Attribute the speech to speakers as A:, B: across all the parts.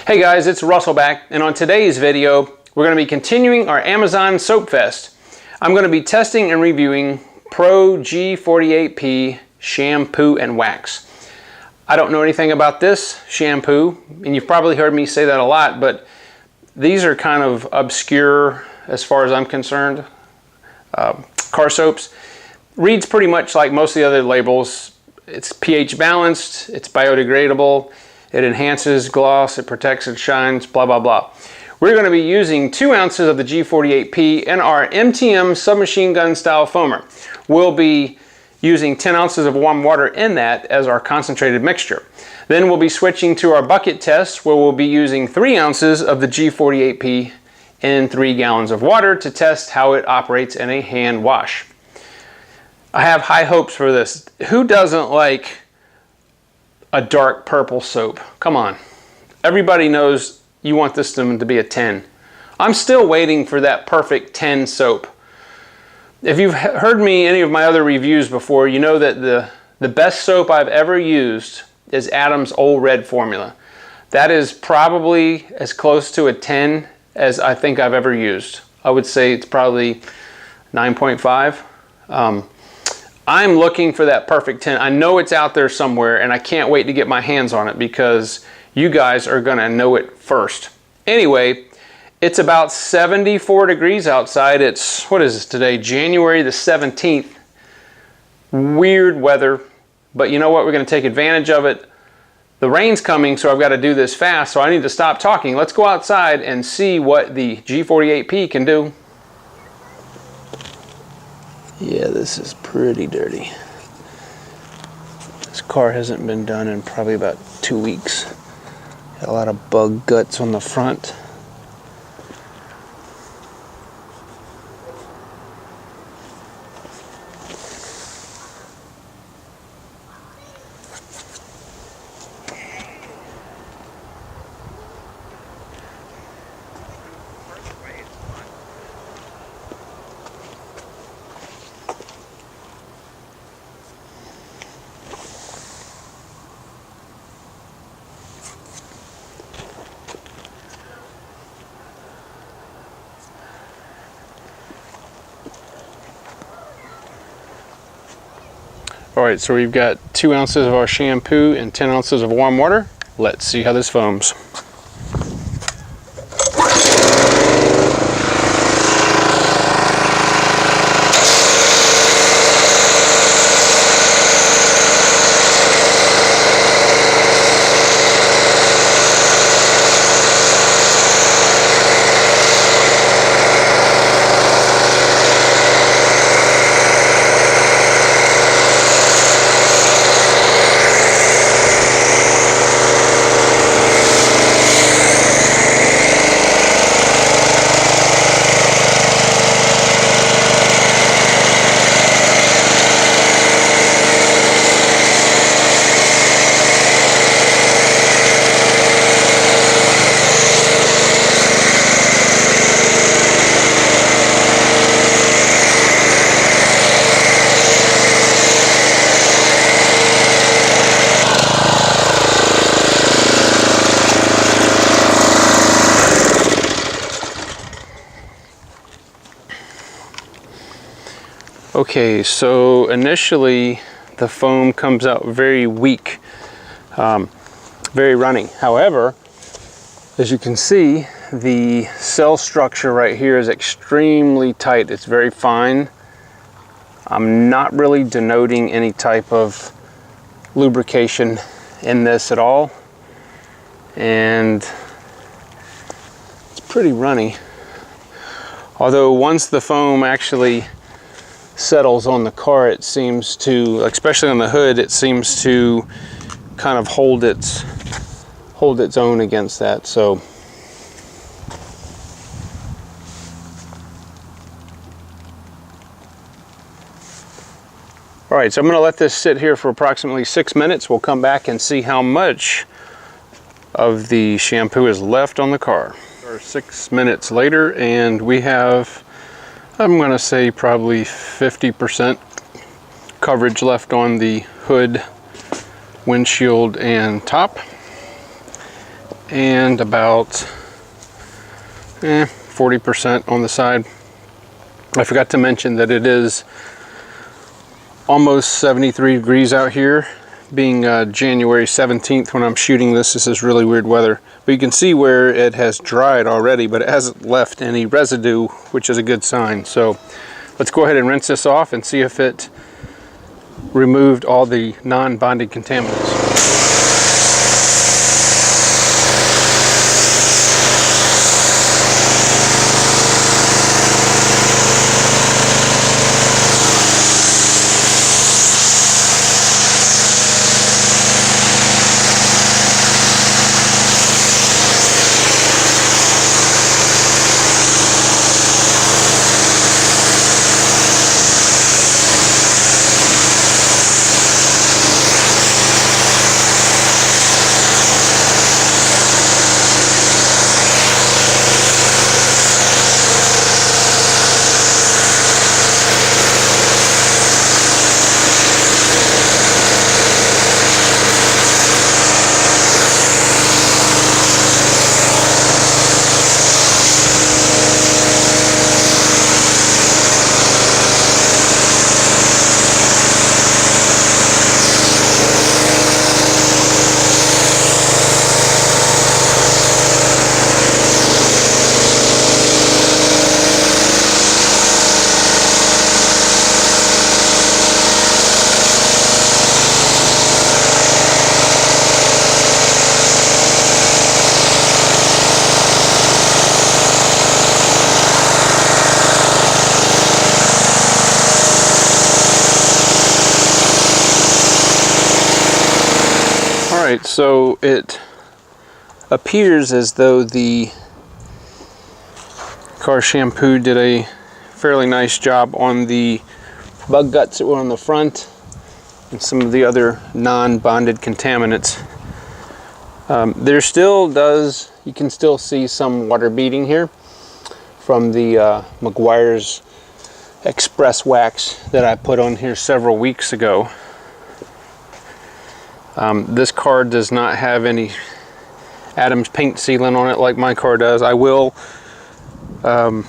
A: Hey guys, it's Russell back, and on today's video, we're going to be continuing our Amazon Soap Fest. I'm going to be testing and reviewing Pro G-48-P shampoo and wax. I don't know anything about this shampoo, and you've probably heard me say that a lot, but these are kind of obscure as far as I'm concerned. Car soaps. Reads pretty much like most of the other labels. It's pH balanced, it's biodegradable, it enhances gloss, it protects, it shines, blah, blah, blah. We're going to be using 2 ounces of the G-48-P in our MTM submachine gun style foamer. We'll be using 10 ounces of warm water in that as our concentrated mixture. Then we'll be switching to our bucket test where we'll be using 3 ounces of the G-48-P in 3 gallons of water to test how it operates in a hand wash. I have high hopes for this. Who doesn't like a dark purple soap? Come on. Everybody knows you want this to be a 10. I'm still waiting for that perfect 10 soap. If you've heard me any of my other reviews before, you know that the best soap I've ever used is Adam's Old Red formula. That is probably as close to a 10 as I think I've ever used. I would say it's probably 9.5. I'm looking for that perfect 10. I know it's out there somewhere, and I can't wait to get my hands on it because you guys are gonna know it first. Anyway, it's about 74 degrees outside. It's, what is this today? January the 17th. Weird weather, but you know what? We're gonna take advantage of it. The rain's coming, so I've got to do this fast, so I need to stop talking. Let's go outside and see what the G-48-P can do. Yeah, this is pretty dirty. This car hasn't been done in probably about 2 weeks. Got a lot of bug guts on the front. Alright, so we've got 2 ounces of our shampoo and 10 ounces of warm water. Let's see how this foams. Okay, so initially the foam comes out very weak, very runny. However, as you can see, the cell structure right here is extremely tight. It's very fine. I'm not really denoting any type of lubrication in this at all. And it's pretty runny. Although once the foam actually settles on the car, it seems to, especially on the hood, it seems to kind of hold its own against that. So all right, so I'm going to let this sit here for approximately 6 minutes. We'll come back and see how much of the shampoo is left on the car. 6 minutes later, and we have, I'm going to say, probably 50% coverage left on the hood, windshield, and top. and about 40% on the side. I forgot to mention that it is almost 73 degrees out here, being January 17th when I'm shooting this. This is really weird weather. But you can see where it has dried already, but it hasn't left any residue, which is a good sign. So let's go ahead and rinse this off and see if it removed all the non-bonded contaminants. Alright, so it appears as though the car shampoo did a fairly nice job on the bug guts that were on the front and some of the other non-bonded contaminants. There still does, you can still see some water beading here from the Meguiar's Express Wax that I put on here several weeks ago. This car does not have any Adams paint sealant on it like my car does. I will going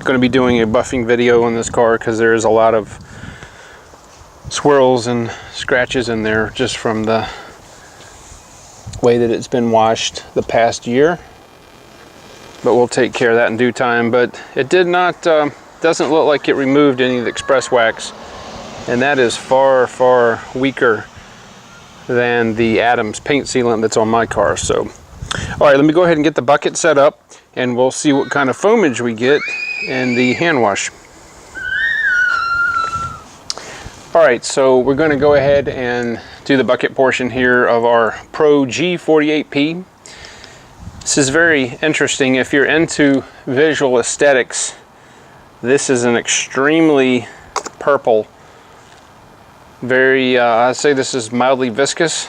A: to be doing a buffing video on this car because there is a lot of swirls and scratches in there just from the way that it's been washed the past year. But we'll take care of that in due time. But it did not, doesn't look like it removed any of the Express Wax, and that is far, far weaker than the Adams paint sealant that's on my car. So, all right, let me go ahead and get the bucket set up and we'll see what kind of foamage we get in the hand wash. All right, so we're going to go ahead and do the bucket portion here of our Pro G-48-P. This is very interesting. If you're into visual aesthetics, this is an extremely purple, very, I'd say this is mildly viscous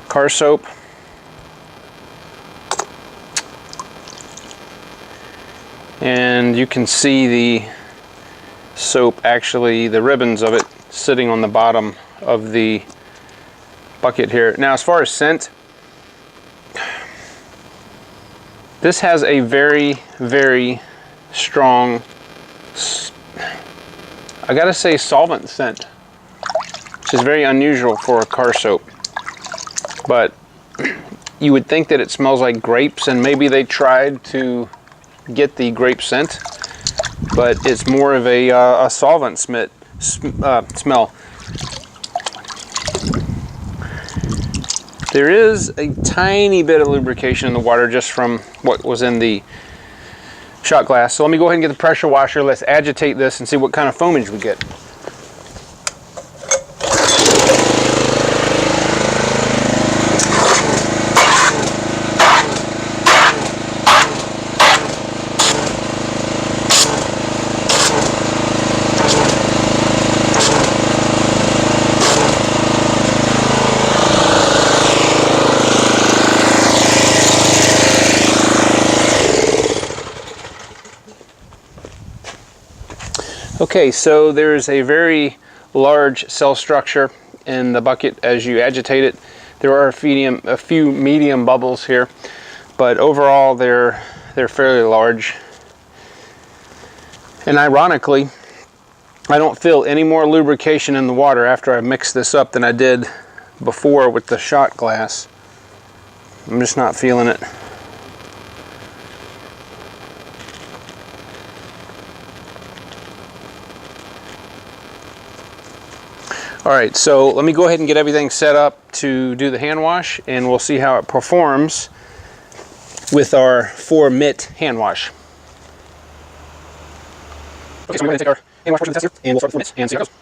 A: car soap. And you can see the soap, actually the ribbons of it, sitting on the bottom of the bucket here. Now, as far as scent, this has a very, very strong, I gotta say, solvent scent, which is very unusual for a car soap. But you would think that it smells like grapes, and maybe they tried to get the grape scent, but it's more of a solvent smell. There is a tiny bit of lubrication in the water just from what was in the shot glass. So let me go ahead and get the pressure washer. Let's agitate this and see what kind of foamage we get. Okay, so there's a very large cell structure in the bucket as you agitate it. There are a few medium bubbles here, but overall they're fairly large. And ironically, I don't feel any more lubrication in the water after I mix this up than I did before with the shot glass. I'm just not feeling it. All right, so let me go ahead and get everything set up to do the hand wash, and we'll see how it performs with our 4-mitt hand wash. Okay, so I'm going to take our hand wash portion of the test here, and we'll start with 4 mitts and see how it goes.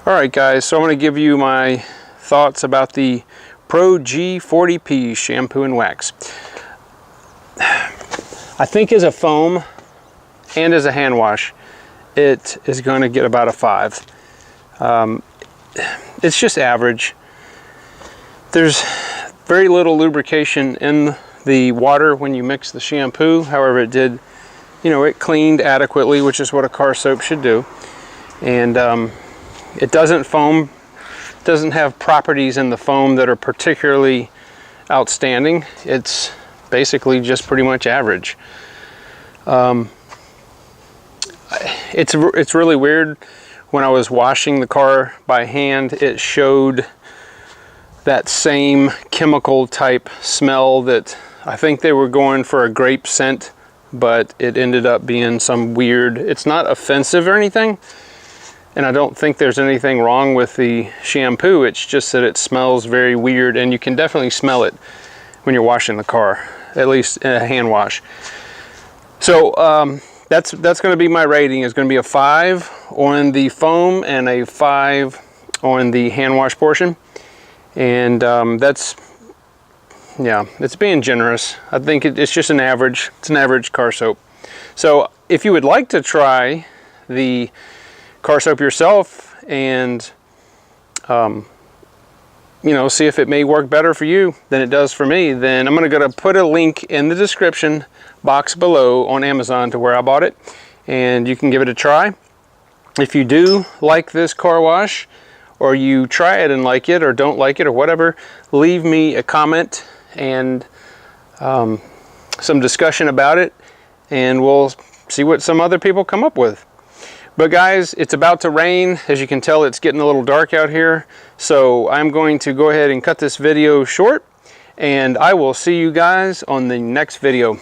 A: Alright guys, so I'm going to give you my thoughts about the Pro G40P shampoo and wax. I think as a foam and as a hand wash, it is going to get about a 5. It's just average. There's very little lubrication in the water when you mix the shampoo. However, it did, you know, it cleaned adequately, which is what a car soap should do. And it doesn't foam, doesn't have properties in the foam that are particularly outstanding. It's basically just pretty much average. It's really weird. When I was washing the car by hand, it showed that same chemical type smell that I think they were going for a grape scent, but it ended up being some weird, it's not offensive or anything. And I don't think there's anything wrong with the shampoo. It's just that it smells very weird, and you can definitely smell it when you're washing the car, at least in a hand wash. So that's going to be my rating. It's going to be a 5 on the foam and a 5 on the hand wash portion. And that's, yeah, it's being generous. I think it's just an average. It's an average car soap. So if you would like to try the car soap yourself and you know, see if it may work better for you than it does for me, then I'm going to put a link in the description box below on Amazon to where I bought it, and you can give it a try. If you do like this car wash, or you try it and like it or don't like it or whatever, leave me a comment and some discussion about it, and we'll see what some other people come up with. But guys, it's about to rain. As you can tell, it's getting a little dark out here. So I'm going to go ahead and cut this video short, and I will see you guys on the next video.